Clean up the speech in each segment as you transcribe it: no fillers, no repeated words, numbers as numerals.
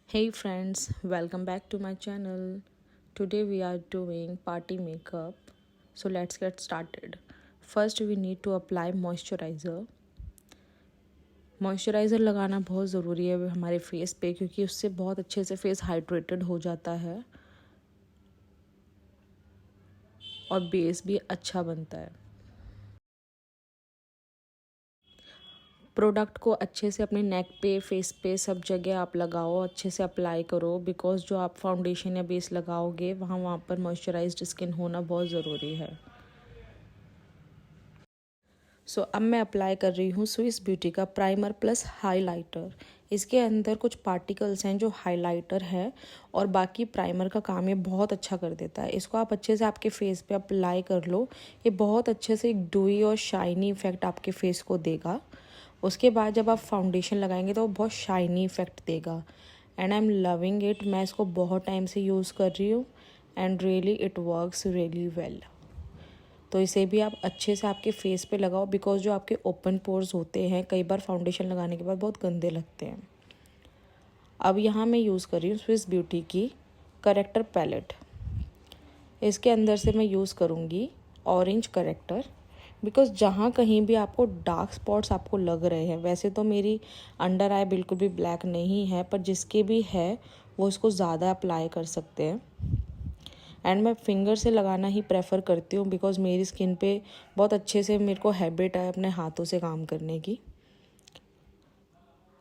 Hey friends, welcome back to my channel. Today we are doing party makeup. So let's get started. First we need to apply moisturizer. Moisturiser लगाना बहुत ज़रूरी है हमारे face पे क्योंकि उससे बहुत अच्छे से फेस हाइड्रेटेड हो जाता है और बेस भी अच्छा बनता है। प्रोडक्ट को अच्छे से अपने नेक पे फेस पे सब जगह आप लगाओ, अच्छे से अप्लाई करो बिकॉज जो आप फाउंडेशन या बेस लगाओगे वहाँ पर मॉइस्चराइज्ड स्किन होना बहुत ज़रूरी है। सो अब मैं अप्लाई कर रही हूँ स्विस ब्यूटी का प्राइमर प्लस हाइलाइटर। इसके अंदर कुछ पार्टिकल्स हैं जो हाइलाइटर है और बाकी प्राइमर का काम ये बहुत अच्छा कर देता है। इसको आप अच्छे से आपके फेस पे अप्लाई कर लो, ये बहुत अच्छे से एक डूई और शाइनी इफेक्ट आपके फेस को देगा। उसके बाद जब आप फाउंडेशन लगाएंगे तो वो बहुत शाइनी इफेक्ट देगा and I am loving it. मैं इसको बहुत टाइम से यूज़ कर रही हूँ and really it works really well. तो इसे भी आप अच्छे से आपके फेस पे लगाओ बिकॉज जो आपके ओपन पोर्स होते हैं कई बार फाउंडेशन लगाने के बाद बहुत गंदे लगते हैं। अब यहाँ मैं यूज़ कर रही हूँ स्विस ब्यूटी की करेक्टर पैलेट। इसके अंदर से मैं यूज़ करूँगी ऑरेंज करेक्टर बिकॉज जहाँ कहीं भी आपको डार्क स्पॉट्स आपको लग रहे हैं, वैसे तो मेरी अंडर आई बिल्कुल भी ब्लैक नहीं है पर जिसके भी है वो इसको ज़्यादा अप्लाई कर सकते हैं एंड मैं फिंगर से लगाना ही प्रेफर करती हूँ बिकॉज मेरी स्किन पे बहुत अच्छे से मेरे को हैबिट है अपने हाथों से काम करने की।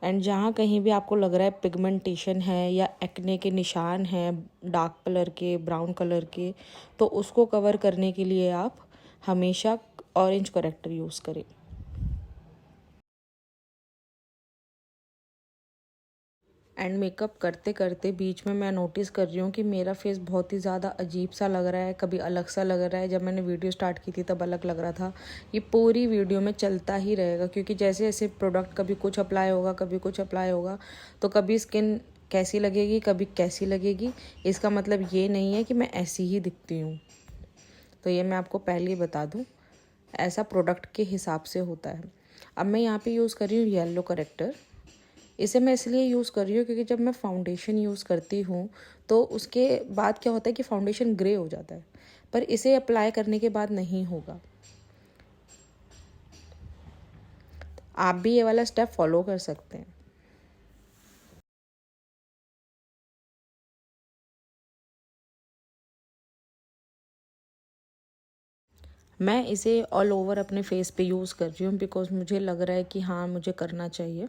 एंड जहाँ कहीं भी आपको लग रहा है पिगमेंटेशन है या एक्ने के निशान हैं डार्क कलर के ब्राउन कलर के, तो उसको कवर करने के लिए आप हमेशा ऑरेंज करेक्टर यूज़ करें। एंड मेकअप करते करते बीच में मैं नोटिस कर रही हूँ कि मेरा फेस बहुत ही ज़्यादा अजीब सा लग रहा है, कभी अलग सा लग रहा है। जब मैंने वीडियो स्टार्ट की थी तब अलग लग रहा था। ये पूरी वीडियो में चलता ही रहेगा क्योंकि जैसे जैसे प्रोडक्ट कभी कुछ अप्लाई होगा कभी कुछ अप्लाई होगा तो कभी स्किन कैसी लगेगी कभी कैसी लगेगी। इसका मतलब ये नहीं है कि मैं ऐसी ही दिखती हूँ, तो ये मैं आपको पहले ही बता दूँ, ऐसा प्रोडक्ट के हिसाब से होता है। अब मैं यहाँ पे यूज़ कर रही हूँ येलो करेक्टर। इसे मैं इसलिए यूज़ कर रही हूँ क्योंकि जब मैं फाउंडेशन यूज़ करती हूँ तो उसके बाद क्या होता है कि फाउंडेशन ग्रे हो जाता है, पर इसे अप्लाई करने के बाद नहीं होगा। आप भी ये वाला स्टेप फॉलो कर सकते हैं। मैं इसे ऑल ओवर अपने फेस पे यूज़ कर रही हूँ बिकॉज मुझे लग रहा है कि हाँ मुझे करना चाहिए।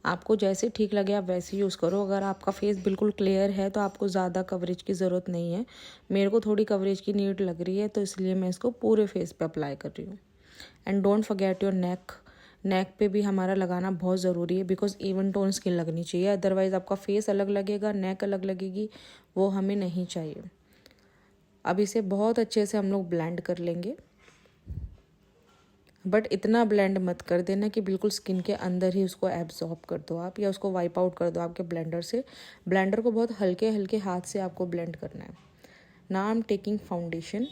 आपको जैसे ठीक लगे आप वैसे यूज़ करो। अगर आपका फेस बिल्कुल क्लियर है तो आपको ज़्यादा कवरेज की ज़रूरत नहीं है। मेरे को थोड़ी कवरेज की नीड लग रही है तो इसलिए मैं इसको पूरे फेस पे अप्लाई कर रही हूँ। And don't forget your neck. Neck पे भी हमारा लगाना बहुत ज़रूरी है बिकॉज इवन टोन स्किन लगनी चाहिए, अदरवाइज़ आपका फेस अलग लगेगा नेक अलग लगेगी, वो हमें नहीं चाहिए। अब इसे बहुत अच्छे से हम लोग ब्लेंड कर लेंगे, बट इतना ब्लेंड मत कर देना कि बिल्कुल स्किन के अंदर ही उसको एब्जॉर्ब कर दो आप या उसको वाइप आउट कर दो आपके ब्लेंडर से। ब्लेंडर को बहुत हल्के हल्के हाथ से आपको ब्लेंड करना है। Now I am taking foundation.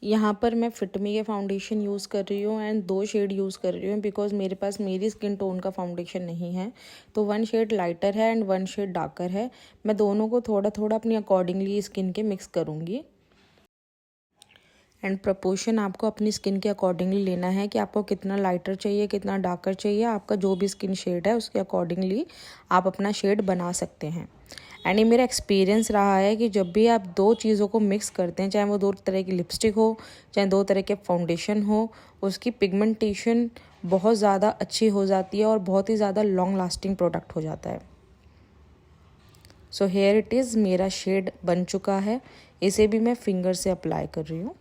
यहाँ पर मैं फिटमी के फाउंडेशन यूज़ कर रही हूँ एंड 2 शेड यूज़ कर रही हूँ बिकॉज मेरे पास मेरी स्किन टोन का फाउंडेशन नहीं है, तो 1 शेड लाइटर है एंड 1 शेड डार्कर है। मैं दोनों को थोड़ा थोड़ा अपनी अकॉर्डिंगली स्किन के मिक्स करूँगी एंड प्रपोर्शन आपको अपनी स्किन के अकॉर्डिंगली लेना है कि आपको कितना लाइटर चाहिए कितना डार्कर चाहिए। आपका जो भी स्किन शेड है उसके अकॉर्डिंगली आप अपना शेड बना सकते हैं। एंड ये मेरा एक्सपीरियंस रहा है कि जब भी आप 2 चीज़ों को मिक्स करते हैं, चाहे वो 2 तरह की लिपस्टिक हो चाहे 2 तरह के फाउंडेशन हो, उसकी पिगमेंटेशन बहुत ज़्यादा अच्छी हो जाती है और बहुत ही ज़्यादा लॉन्ग लास्टिंग प्रोडक्ट हो जाता है। सो हेयर इट इज़, मेरा शेड बन चुका है। इसे भी मैं फिंगर से अप्लाई कर रही हूँ।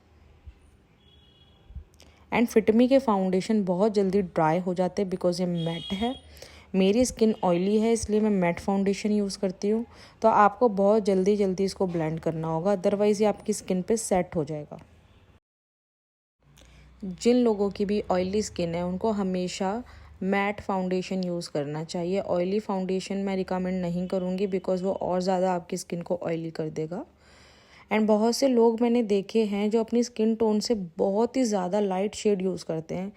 एंड फिटमी के फाउंडेशन बहुत जल्दी ड्राई हो जाते हैं बिकॉज ये मैट है। मेरी स्किन ऑयली है इसलिए मैं मैट फाउंडेशन यूज़ करती हूँ, तो आपको बहुत जल्दी जल्दी इसको ब्लेंड करना होगा, अदरवाइज़ ये आपकी स्किन पे सेट हो जाएगा। जिन लोगों की भी ऑयली स्किन है उनको हमेशा मैट फाउंडेशन यूज़ करना चाहिए। ऑयली फाउंडेशन मैं रिकमेंड नहीं करूँगी बिकॉज वो और ज़्यादा आपकी स्किन को ऑयली कर देगा। एंड बहुत से लोग मैंने देखे हैं जो अपनी स्किन टोन से बहुत ही ज़्यादा लाइट शेड यूज़ करते हैं,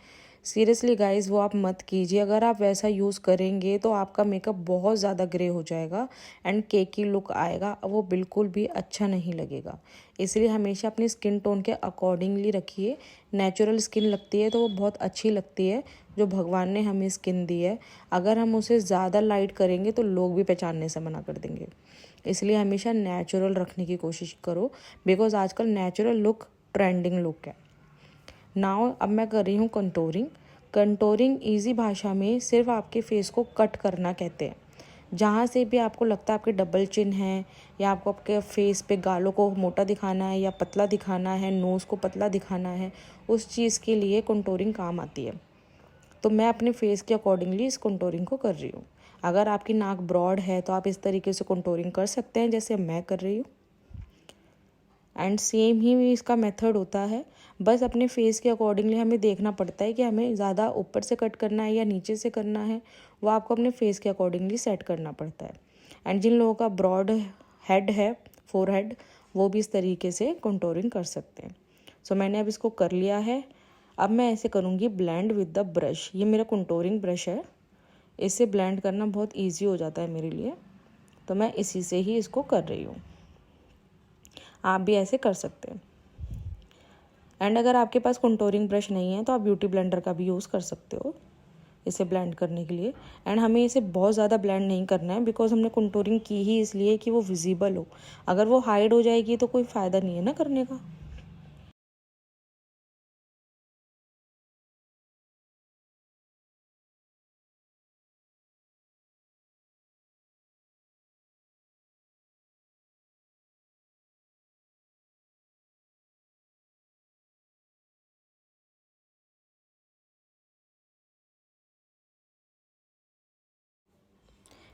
सीरियसली गाइस, वो आप मत कीजिए। अगर आप वैसा यूज़ करेंगे तो आपका मेकअप बहुत ज़्यादा ग्रे हो जाएगा एंड केकी लुक आएगा, वो बिल्कुल भी अच्छा नहीं लगेगा। इसलिए हमेशा अपनी स्किन टोन के अकॉर्डिंगली रखिए। नेचुरल स्किन लगती है तो वो बहुत अच्छी लगती है, जो भगवान ने हमें स्किन दी है। अगर हम उसे ज़्यादा लाइट करेंगे तो लोग भी पहचानने से मना कर देंगे। इसलिए हमेशा नेचुरल रखने की कोशिश करो, बिकॉज आजकल नेचुरल लुक ट्रेंडिंग लुक है। नाउ अब मैं कर रही हूँ कंटोरिंग। कंटोरिंग ईजी भाषा में सिर्फ आपके फेस को कट करना कहते हैं। जहाँ से भी आपको लगता है आपके डबल चिन है, या आपको आपके फेस पे गालों को मोटा दिखाना है या पतला दिखाना है, नोज़ को पतला दिखाना है, उस चीज़ के लिए कंटोरिंग काम आती है। तो मैं अपने फेस के अकॉर्डिंगली इस कंटोरिंग को कर रही हूँ। अगर आपकी नाक ब्रॉड है तो आप इस तरीके से कंटोरिंग कर सकते हैं जैसे मैं कर रही हूँ। एंड सेम ही इसका मेथड होता है, बस अपने फेस के अकॉर्डिंगली हमें देखना पड़ता है कि हमें ज़्यादा ऊपर से कट करना है या नीचे से करना है। वो आपको अपने फेस के अकॉर्डिंगली सेट करना पड़ता है। एंड जिन लोगों का ब्रॉड हेड है, फोरहेड, वो भी इस तरीके से कंटोरिंग कर सकते हैं। सो मैंने अब इसको कर लिया है। अब मैं ऐसे करूँगी ब्लेंड विद द ब्रश। ये मेरा कंटोरिंग ब्रश है, इससे ब्लेंड करना बहुत ईजी हो जाता है मेरे लिए, तो मैं इसी से ही इसको कर रही हूँ। आप भी ऐसे कर सकते हैं। एंड अगर आपके पास कंटोरिंग ब्रश नहीं है तो आप ब्यूटी ब्लेंडर का भी यूज़ कर सकते हो इसे ब्लेंड करने के लिए। एंड हमें इसे बहुत ज़्यादा ब्लेंड नहीं करना है, बिकॉज हमने कंटोरिंग की ही इसलिए कि वो विजिबल हो। अगर वो हाइड हो जाएगी तो कोई फ़ायदा नहीं है ना करने का।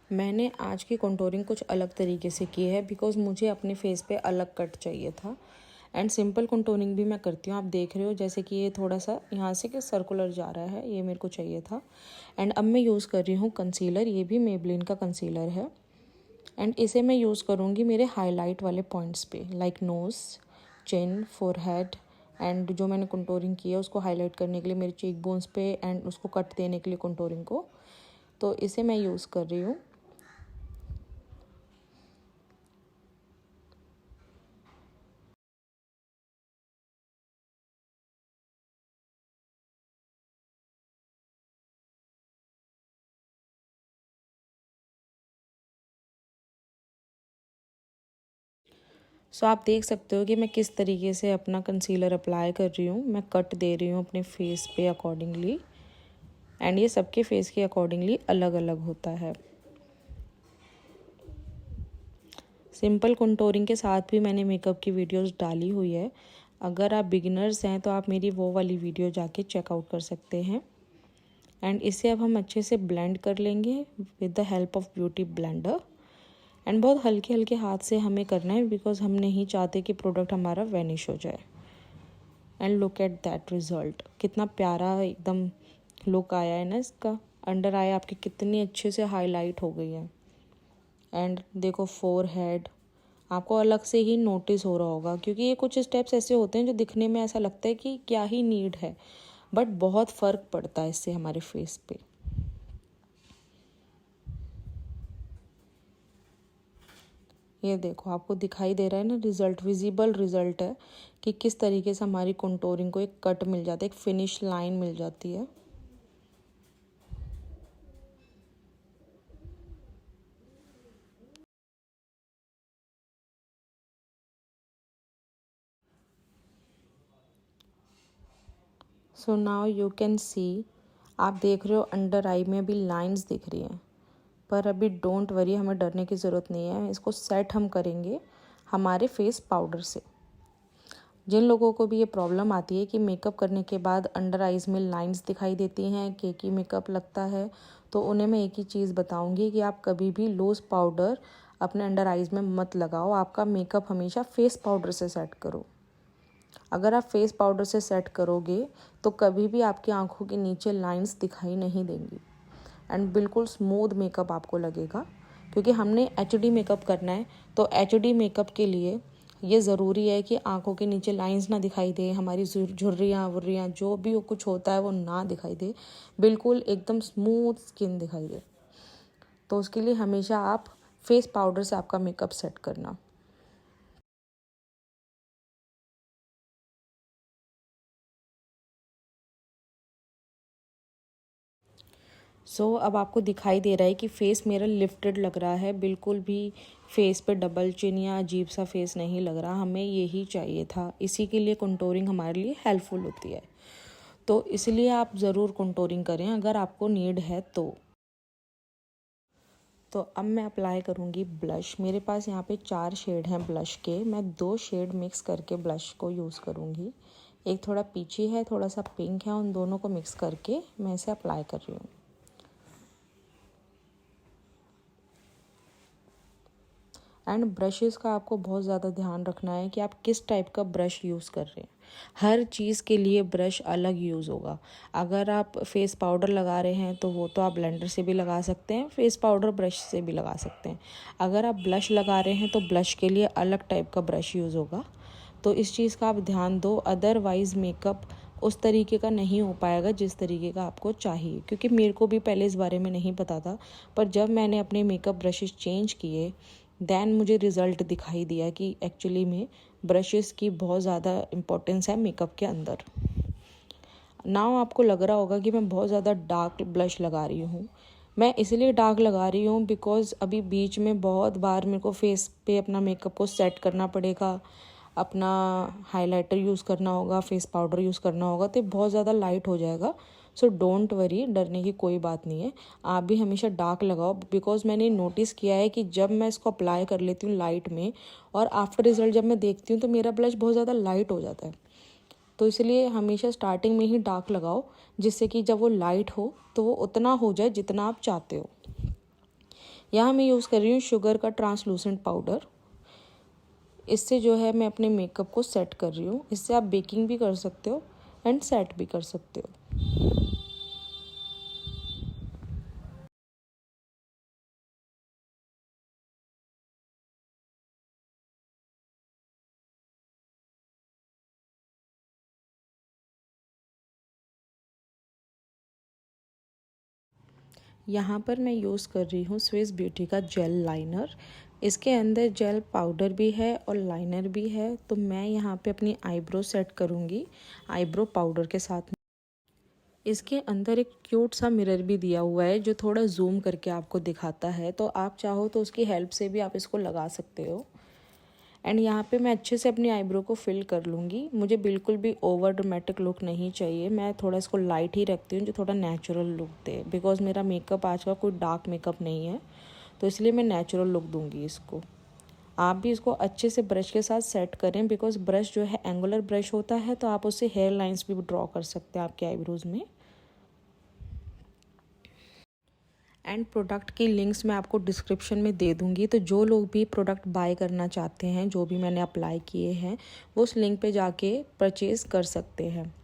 मैंने आज की कंटोरिंग कुछ अलग तरीके से की है, बिकॉज मुझे अपने फेस पे अलग कट चाहिए था। एंड सिंपल कंटोरिंग भी मैं करती हूँ, आप देख रहे हो जैसे कि ये थोड़ा सा यहाँ से कि सर्कुलर जा रहा है, ये मेरे को चाहिए था। एंड अब मैं यूज़ कर रही हूँ कंसीलर। ये भी मेबलिन का कंसीलर है। एंड इसे मैं यूज़ करूँगी मेरे हाईलाइट वाले पॉइंट्स पे, like nose, chin, forehead. And जो मैंने कंटोरिंग की है उसको हाईलाइट करने के लिए मेरे चीक बोन्स पे, एंड उसको कट देने के लिए कंटोरिंग को, तो इसे मैं यूज़ कर रही हूँ। सो आप देख सकते हो कि मैं किस तरीके से अपना कंसीलर अप्लाई कर रही हूँ। मैं कट दे रही हूँ अपने फेस पे अकॉर्डिंगली, एंड ये सबके फेस के अकॉर्डिंगली अलग अलग होता है। सिंपल कंटोरिंग के साथ भी मैंने मेकअप की वीडियोस डाली हुई है। अगर आप बिगिनर्स हैं तो आप मेरी वो वाली वीडियो जाके चेकआउट कर सकते हैं। एंड इसे अब हम अच्छे से ब्लेंड कर लेंगे with the help of beauty blender. And बहुत हल्के हल्के हाथ से हमें करना है, बिकॉज हम नहीं चाहते कि प्रोडक्ट हमारा वैनिश हो जाए। And look at that result, कितना प्यारा एकदम लुक आया है ना इसका। अंडर आई आपकी कितनी अच्छे से हाईलाइट हो गई है। एंड देखो फोरहेड आपको अलग से ही नोटिस हो रहा होगा, क्योंकि ये कुछ स्टेप्स ऐसे होते हैं जो दिखने में ऐसा लगता है कि क्या ही नीड है, बट बहुत फ़र्क पड़ता है इससे हमारे फेस पे। ये देखो आपको दिखाई दे रहा है ना रिज़ल्ट, विजिबल रिज़ल्ट है कि किस तरीके से हमारी कंटोरिंग को एक कट मिल जाता है, एक फिनिश लाइन मिल जाती है। So now you can see, आप देख रहे हो अंडर आई में भी लाइंस दिख रही हैं, पर अभी डोंट वरी, हमें डरने की ज़रूरत नहीं है। इसको सेट हम करेंगे हमारे फेस पाउडर से। जिन लोगों को भी ये प्रॉब्लम आती है कि मेकअप करने के बाद अंडर आइज़ में लाइंस दिखाई देती हैं, केकी मेकअप लगता है, तो उन्हें मैं एक ही चीज़ बताऊंगी कि आप कभी भी लूज़ पाउडर अपने अंडर आइज़ में मत लगाओ। आपका मेकअप हमेशा फेस पाउडर से सेट करो। अगर आप फेस पाउडर से सेट करोगे तो कभी भी आपकी आंखों के नीचे लाइंस दिखाई नहीं देंगी, एंड बिल्कुल स्मूथ मेकअप आपको लगेगा। क्योंकि हमने एचडी मेकअप करना है, तो एचडी मेकअप के लिए ये ज़रूरी है कि आंखों के नीचे लाइंस ना दिखाई दे, हमारी झुर्रियाँ वुर्रियाँ जो भी कुछ होता है वो ना दिखाई दे, बिल्कुल एकदम स्मूथ स्किन दिखाई दे। तो उसके लिए हमेशा आप फेस पाउडर से आपका मेकअप सेट करना। अब आपको दिखाई दे रहा है कि फेस मेरा लिफ्टेड लग रहा है, बिल्कुल भी फेस पे डबल चिन या अजीब सा फेस नहीं लग रहा। हमें यही चाहिए था, इसी के लिए कंटूरिंग हमारे लिए हेल्पफुल होती है। तो इसलिए आप ज़रूर कंटूरिंग करें अगर आपको नीड है तो अब मैं अप्लाई करूँगी ब्लश। मेरे पास यहाँ पे 4 शेड हैं ब्लश के। मैं 2 शेड मिक्स करके ब्लश को यूज़ करूँगी। एक थोड़ा पीची है, थोड़ा सा पिंक है, उन दोनों को मिक्स करके मैं इसे अप्लाई कर रही हूँ। एंड ब्रशेज़ का आपको बहुत ज़्यादा ध्यान रखना है कि आप किस टाइप का ब्रश यूज़ कर रहे हैं। हर चीज़ के लिए ब्रश अलग यूज़ होगा। अगर आप फेस पाउडर लगा रहे हैं तो वो तो आप ब्लेंडर से भी लगा सकते हैं, फेस पाउडर ब्रश से भी लगा सकते हैं। अगर आप ब्लश लगा रहे हैं तो ब्लश के लिए अलग टाइप का ब्रश यूज़ होगा। तो इस चीज़ का आप ध्यान दो, अदरवाइज़ मेकअप उस तरीके का नहीं हो पाएगा जिस तरीके का आपको चाहिए। क्योंकि मेरे को भी पहले इस बारे में नहीं पता था, पर जब मैंने अपने मेकअप ब्रशेस चेंज किए दैन मुझे रिज़ल्ट दिखाई दिया कि एक्चुअली में ब्रशेस की बहुत ज़्यादा इम्पोर्टेंस है मेकअप के अंदर। नाउ आपको लग रहा होगा कि मैं बहुत ज़्यादा डार्क ब्लश लगा रही हूँ। मैं इसलिए डार्क लगा रही हूँ बिकॉज़ अभी बीच में बहुत बार मेरे को फेस पे अपना मेकअप को सेट करना पड़ेगा, अपना हाइलाइटर यूज़ करना होगा, फेस पाउडर यूज़ करना होगा, तो बहुत ज़्यादा लाइट हो जाएगा। सो डोंट वरी, डरने की कोई बात नहीं है। आप भी हमेशा डार्क लगाओ बिकॉज़ मैंने नोटिस किया है कि जब मैं इसको अप्लाई कर लेती हूँ लाइट में और आफ्टर रिजल्ट जब मैं देखती हूँ तो मेरा ब्लश बहुत ज़्यादा लाइट हो जाता है। तो इसलिए हमेशा स्टार्टिंग में ही डार्क लगाओ, जिससे कि जब वो लाइट हो तो वो उतना हो जाए जितना आप चाहते हो। यहाँ मैं यूज़ कर रही हूँ शुगर का ट्रांसलूसेंट पाउडर। इससे जो है मैं अपने मेकअप को सेट कर रही हूँ। इससे आप बेकिंग भी कर सकते हो एंड सेट भी कर सकते हो। यहाँ पर मैं यूज़ कर रही हूँ स्विस ब्यूटी का जेल लाइनर। इसके अंदर जेल पाउडर भी है और लाइनर भी है। तो मैं यहाँ पे अपनी आईब्रो सेट करूँगी आईब्रो पाउडर के साथ। इसके अंदर एक क्यूट सा मिरर भी दिया हुआ है जो थोड़ा जूम करके आपको दिखाता है, तो आप चाहो तो उसकी हेल्प से भी आप इसको लगा सकते हो। एंड यहाँ पे मैं अच्छे से अपनी आईब्रो को फिल कर लूँगी। मुझे बिल्कुल भी ओवर ड्रामेटिक लुक नहीं चाहिए, मैं थोड़ा इसको लाइट ही रखती हूँ जो थोड़ा नेचुरल लुक दे। बिकॉज मेरा मेकअप आज का कोई डार्क मेकअप नहीं है, तो इसलिए मैं नेचुरल लुक दूँगी इसको। आप भी इसको अच्छे से ब्रश के साथ सेट करें बिकॉज ब्रश जो है एंगुलर ब्रश होता है, तो आप उससे हेयर लाइन्स भी ड्रॉ कर सकते हैं आपके आईब्रोज़ में। एंड प्रोडक्ट की लिंक्स मैं आपको डिस्क्रिप्शन में दे दूँगी, तो जो लोग भी प्रोडक्ट बाय करना चाहते हैं, जो भी मैंने अप्लाई किए हैं, वो उस लिंक पे जाके परचेज़ कर सकते हैं।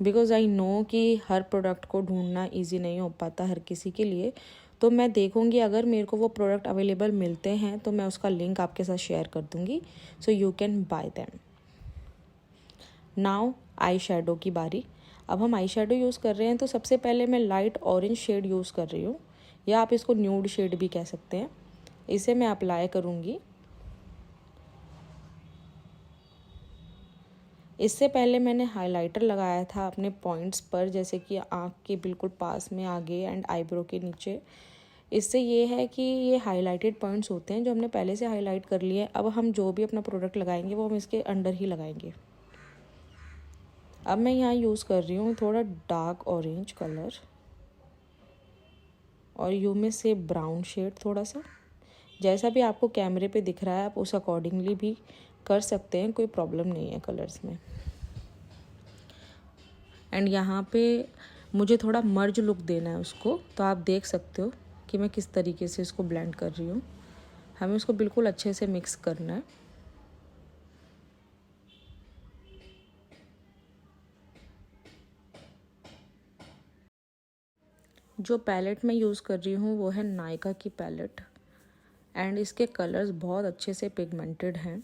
बिकॉज़ आई नो कि हर प्रोडक्ट को ढूंढना इजी नहीं हो पाता हर किसी के लिए। तो मैं देखूँगी अगर मेरे को वो प्रोडक्ट अवेलेबल मिलते हैं तो मैं उसका लिंक आपके साथ शेयर कर दूँगी, so you can buy them. Now eye shadow की बारी। अब हम आई शेडो यूज़ कर रहे हैं, तो सबसे पहले मैं लाइट ऑरेंज शेड यूज़ कर रही हूँ, या आप इसको न्यूड शेड भी कह सकते हैं। इसे मैं अप्लाई करूँगी। इससे पहले मैंने हाइलाइटर लगाया था अपने पॉइंट्स पर, जैसे कि आँख के बिल्कुल पास में आगे एंड आईब्रो के नीचे। इससे ये है कि ये हाइलाइटेड पॉइंट्स होते हैं जो हमने पहले से हाईलाइट कर लिए हैं। अब हम जो भी अपना प्रोडक्ट लगाएंगे वो हम इसके अंडर ही लगाएंगे। अब मैं यहाँ यूज़ कर रही हूँ थोड़ा डार्क ऑरेंज कलर और यू में से ब्राउन शेड थोड़ा सा। जैसा भी आपको कैमरे पे दिख रहा है आप उस अकॉर्डिंगली भी कर सकते हैं, कोई प्रॉब्लम नहीं है कलर्स में। एंड यहाँ पे मुझे थोड़ा मर्ज लुक देना है उसको, तो आप देख सकते हो कि मैं किस तरीके से इसको ब्लेंड कर रही हूँ। हमें उसको बिल्कुल अच्छे से मिक्स करना है। जो पैलेट मैं यूज़ कर रही हूँ वो है नायका की पैलेट एंड इसके कलर्स बहुत अच्छे से पिगमेंटेड हैं।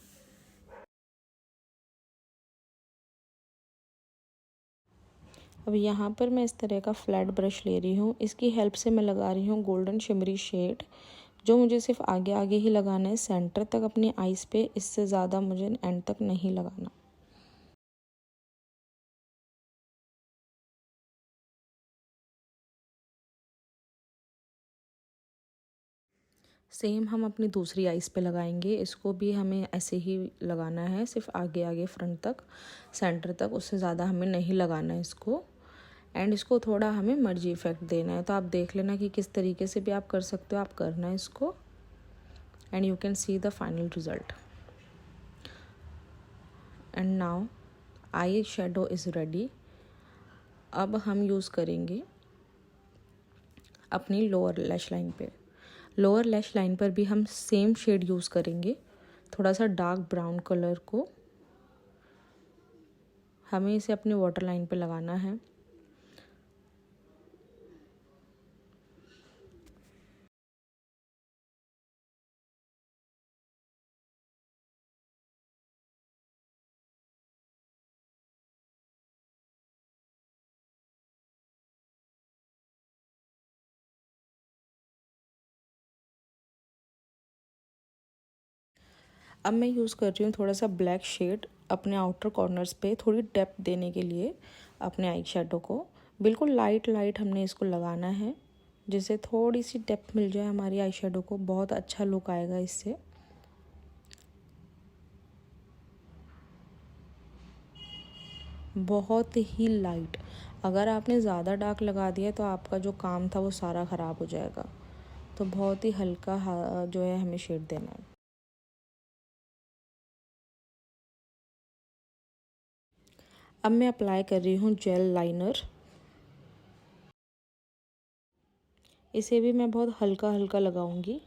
अब यहाँ पर मैं इस तरह का फ्लैट ब्रश ले रही हूँ। इसकी हेल्प से मैं लगा रही हूँ गोल्डन शिमरी शेड, जो मुझे सिर्फ आगे आगे ही लगाना है, सेंटर तक अपनी आईज पे। इससे ज़्यादा मुझे एंड तक नहीं लगाना। सेम हम अपनी दूसरी आइज़ पे लगाएंगे। इसको भी हमें ऐसे ही लगाना है, सिर्फ आगे आगे फ्रंट तक, सेंटर तक, उससे ज़्यादा हमें नहीं लगाना है इसको। एंड इसको थोड़ा हमें मर्जी इफेक्ट देना है, तो आप देख लेना कि किस तरीके से भी आप कर सकते हो, आप करना है इसको। And you can see the final result. And now eye shadow is ready. अब हम यूज़ करेंगे अपनी लोअर लैश लाइन पे। लोअर लैश लाइन पर भी हम सेम शेड यूज़ करेंगे, थोड़ा सा डार्क ब्राउन कलर को। हमें इसे अपनी वाटर लाइन पे लगाना है। अब मैं यूज़ कर रही हूँ थोड़ा सा ब्लैक शेड अपने आउटर कॉर्नर्स पे, थोड़ी डेप्थ देने के लिए अपने आई शेडो को। बिल्कुल लाइट लाइट हमने इसको लगाना है, जिससे थोड़ी सी डेप्थ मिल जाए हमारी आई शेडो को। बहुत अच्छा लुक आएगा इससे। बहुत ही लाइट। अगर आपने ज़्यादा डार्क लगा दिया तो आपका जो काम था वो सारा ख़राब हो जाएगा। तो बहुत ही हल्का जो है हमें शेड देना है। अब मैं अप्लाई कर रही हूँ जेल लाइनर। इसे भी मैं बहुत हल्का हल्का लगाऊंगी।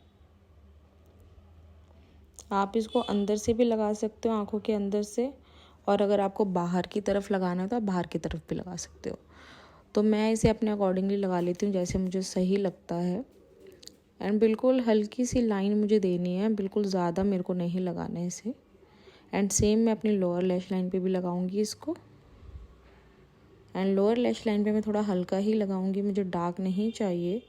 आप इसको अंदर से भी लगा सकते हो, आँखों के अंदर से, और अगर आपको बाहर की तरफ लगाना है तो आप बाहर की तरफ भी लगा सकते हो। तो मैं इसे अपने अकॉर्डिंगली लगा लेती हूँ, जैसे मुझे सही लगता है। एंड बिल्कुल हल्की सी लाइन मुझे देनी है, बिल्कुल ज़्यादा मेरे को नहीं लगाना है इसे। एंड सेम मैं अपनी लोअर लैश लाइन पे भी लगाऊंगी इसको। एंड लोअर लैश लाइन पे मैं थोड़ा हल्का ही लगाऊंगी, मुझे डार्क नहीं चाहिए।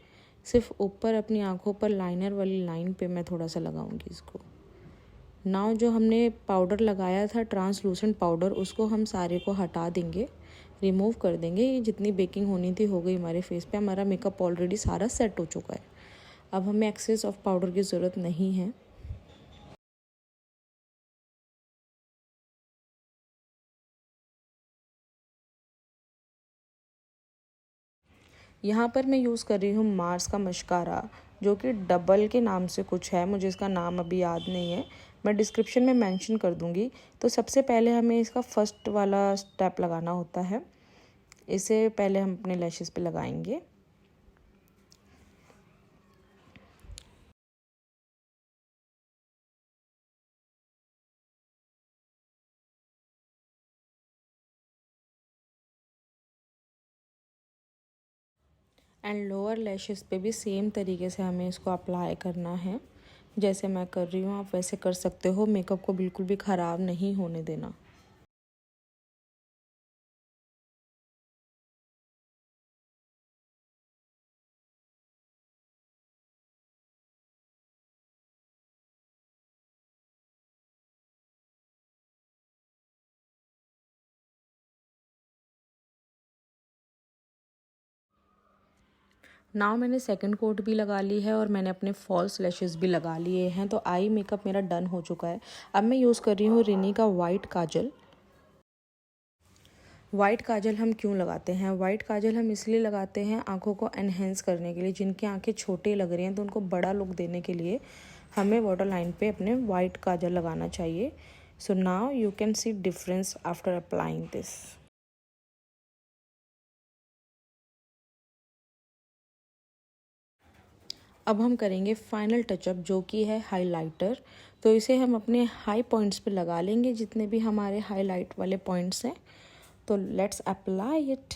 सिर्फ ऊपर अपनी आँखों पर लाइनर वाली लाइन पे मैं थोड़ा सा लगाऊंगी इसको। नाउ जो हमने पाउडर लगाया था ट्रांसलूसेंट पाउडर, उसको हम सारे को हटा देंगे, रिमूव कर देंगे। ये जितनी बेकिंग होनी थी हो गई हमारे फेस पे। हमारा मेकअप ऑलरेडी सारा सेट हो चुका है। अब हमें एक्सेस ऑफ पाउडर की ज़रूरत नहीं है। यहाँ पर मैं यूज़ कर रही हूँ मार्स का मस्कारा, जो कि डबल के नाम से कुछ है, मुझे इसका नाम अभी याद नहीं है, मैं डिस्क्रिप्शन में मेंशन कर दूँगी। तो सबसे पहले हमें इसका फर्स्ट वाला स्टेप लगाना होता है। इसे पहले हम अपने लैशेस पे लगाएंगे। एंड लोअर लैशेस पे भी सेम तरीके से हमें इसको अप्लाई करना है। जैसे मैं कर रही हूँ आप वैसे कर सकते हो। मेकअप को बिल्कुल भी ख़राब नहीं होने देना। नाउ मैंने सेकंड कोट भी लगा ली है और मैंने अपने फॉल्स लैशेस भी लगा लिए हैं। तो आई मेकअप मेरा डन हो चुका है। अब मैं यूज़ कर रही हूँ रिनी का वाइट काजल। वाइट काजल हम क्यों लगाते हैं? वाइट काजल हम इसलिए लगाते हैं आँखों को एनहेंस करने के लिए। जिनकी आँखें छोटे लग रही हैं तो उनको बड़ा लुक देने के लिए हमें वाटर लाइन पे अपने वाइट काजल लगाना चाहिए। So now you can see difference after applying this. अब हम करेंगे फाइनल टचअप, जो कि है हाइलाइटर। तो इसे हम अपने हाई पॉइंट्स पे लगा लेंगे, जितने भी हमारे हाईलाइट वाले पॉइंट्स हैं। तो लेट्स अप्लाई इट।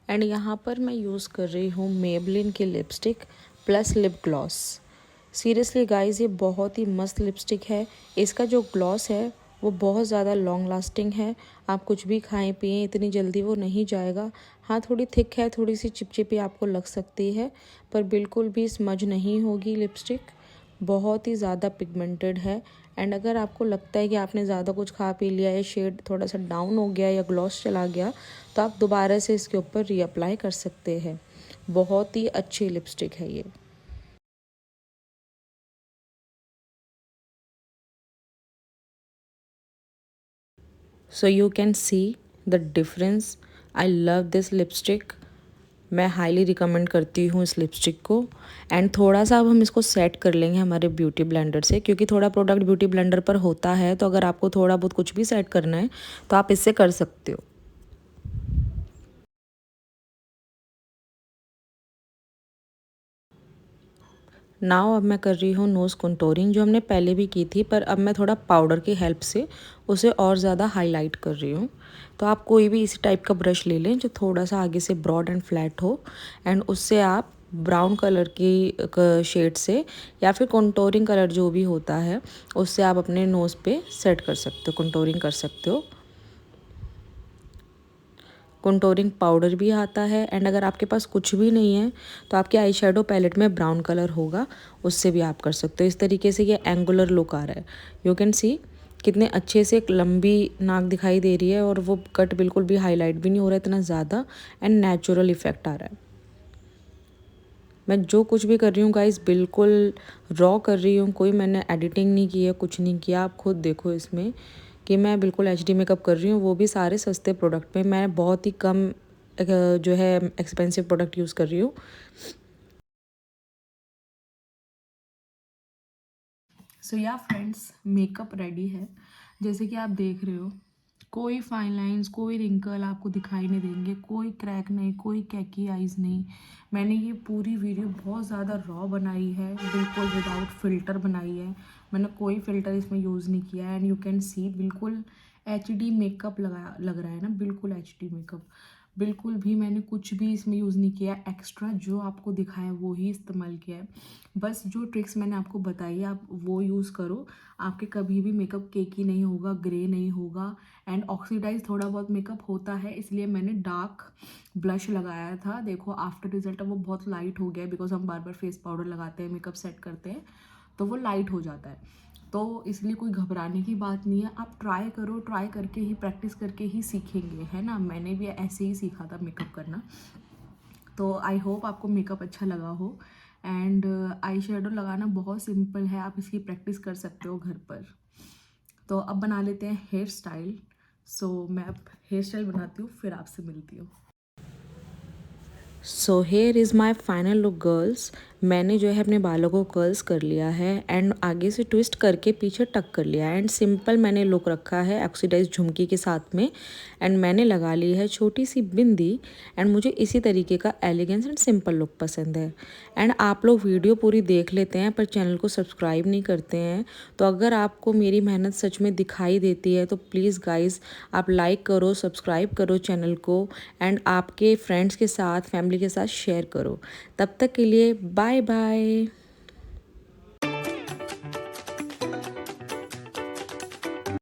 एंड यहाँ पर मैं यूज़ कर रही हूँ मेबलिन की lipstick plus lip gloss. Seriously guys, ये बहुत ही मस्त लिपस्टिक है। इसका जो ग्लॉस है वो बहुत ज़्यादा लॉन्ग लास्टिंग है। आप कुछ भी खाएं पिएं इतनी जल्दी वो नहीं जाएगा। हाँ, थोड़ी थिक है, थोड़ी सी चिपचिपी आपको लग सकती है, पर बिल्कुल भी स्मज नहीं होगी लिपस्टिक। बहुत ही ज़्यादा पिगमेंटेड है। एंड अगर आपको लगता है कि आपने ज़्यादा कुछ खा पी लिया या शेड थोड़ा सा डाउन हो गया या ग्लॉस चला गया, तो आप दोबारा से इसके ऊपर रीअप्लाई कर सकते हैं। बहुत ही अच्छी लिपस्टिक है ये। So you can see the difference. I love this lipstick. मैं हाईली रिकमेंड करती हूँ इस लिपस्टिक को। एंड थोड़ा सा अब हम इसको सेट कर लेंगे हमारे ब्यूटी ब्लेंडर से, क्योंकि थोड़ा प्रोडक्ट ब्यूटी ब्लेंडर पर होता है, तो अगर आपको थोड़ा बहुत कुछ भी सेट करना है तो आप इससे कर सकते हो। नाउ अब मैं कर रही हूँ नोज़ कंटूरिंग, जो हमने पहले भी की थी, पर अब मैं थोड़ा पाउडर की हेल्प से उसे और ज़्यादा हाईलाइट कर रही हूँ। तो आप कोई भी इसी टाइप का ब्रश ले लें जो थोड़ा सा आगे से ब्रॉड एंड फ्लैट हो, एंड उससे आप ब्राउन कलर की शेड से या फिर कंटूरिंग कलर जो भी होता है उससे आप अपने नोज़ पे सेट कर सकते हो, कंटूरिंग कर सकते हो। कंटूरिंग पाउडर भी आता है, एंड अगर आपके पास कुछ भी नहीं है तो आपके आई शेडो पैलेट में ब्राउन कलर होगा, उससे भी आप कर सकते हो। इस तरीके से ये एंगुलर लुक आ रहा है। यू कैन सी कितने अच्छे से एक लंबी नाक दिखाई दे रही है, और वो कट बिल्कुल भी हाईलाइट भी नहीं हो रहा है इतना ज़्यादा, एंड नेचुरल इफेक्ट आ रहा है। मैं जो कुछ भी कर रही हूँ गाइस बिल्कुल रॉ कर रही हूँ, कोई मैंने एडिटिंग नहीं की है, कुछ नहीं किया। आप खुद देखो इसमें कि मैं बिल्कुल एचडी मेकअप कर रही हूँ, वो भी सारे सस्ते प्रोडक्ट पे। मैं बहुत ही कम जो है एक्सपेंसिव प्रोडक्ट यूज़ कर रही हूँ। सो या फ्रेंड्स, मेकअप रेडी है। जैसे कि आप देख रहे हो, कोई फाइन लाइंस, कोई रिंकल आपको दिखाई नहीं देंगे, कोई क्रैक नहीं, कोई कैकी आइज़ नहीं। मैंने ये पूरी वीडियो बहुत ज़्यादा रॉ बनाई है, बिल्कुल विदाउट फ़िल्टर बनाई है। मैंने कोई फ़िल्टर इसमें यूज़ नहीं किया है, एंड यू कैन सी बिल्कुल एचडी मेकअप लग रहा है ना, बिल्कुल एचडी मेकअप। बिल्कुल भी मैंने कुछ भी इसमें यूज़ नहीं किया एक्स्ट्रा, जो आपको दिखाया वो ही इस्तेमाल किया है। बस जो ट्रिक्स मैंने आपको बताई है आप वो यूज़ करो, आपके कभी भी मेकअप केकी नहीं होगा, ग्रे नहीं होगा। एंड ऑक्सीडाइज थोड़ा बहुत मेकअप होता है, इसलिए मैंने डार्क ब्लश लगाया था। देखो आफ्टर रिजल्ट वो बहुत लाइट हो गया है, बिकॉज हम बार बार फेस पाउडर लगाते हैं, मेकअप सेट करते हैं, तो वो लाइट हो जाता है। तो इसलिए कोई घबराने की बात नहीं है। आप ट्राई करो, ट्राई करके ही, प्रैक्टिस करके ही सीखेंगे, है ना। मैंने भी ऐसे ही सीखा था मेकअप करना। तो आई होप आपको मेकअप अच्छा लगा हो। एंड आई शेडो लगाना बहुत सिंपल है, आप इसकी प्रैक्टिस कर सकते हो घर पर। तो अब बना लेते हैं हेयर स्टाइल। सो मैं अब हेयर स्टाइल बनाती हूँ, फिर आपसे मिलती हूँ। So here is my final look girls. मैंने जो है अपने बालों को कर्ल्स कर लिया है, एंड आगे से ट्विस्ट करके पीछे टक कर लिया है, एंड सिंपल मैंने लुक रखा है ऑक्सीडाइज झुमकी के साथ में। एंड मैंने लगा ली है छोटी सी बिंदी, एंड मुझे इसी तरीके का एलिगेंस एंड सिंपल लुक पसंद है। एंड आप लोग वीडियो पूरी देख लेते हैं पर चैनल को सब्सक्राइब नहीं करते हैं, तो अगर आपको मेरी मेहनत सच में दिखाई देती है तो प्लीज़ गाइज़ आप लाइक करो, सब्सक्राइब करो चैनल को, एंड आपके फ्रेंड्स के साथ, फैमिली के साथ शेयर करो। तब तक के लिए बाय बाय।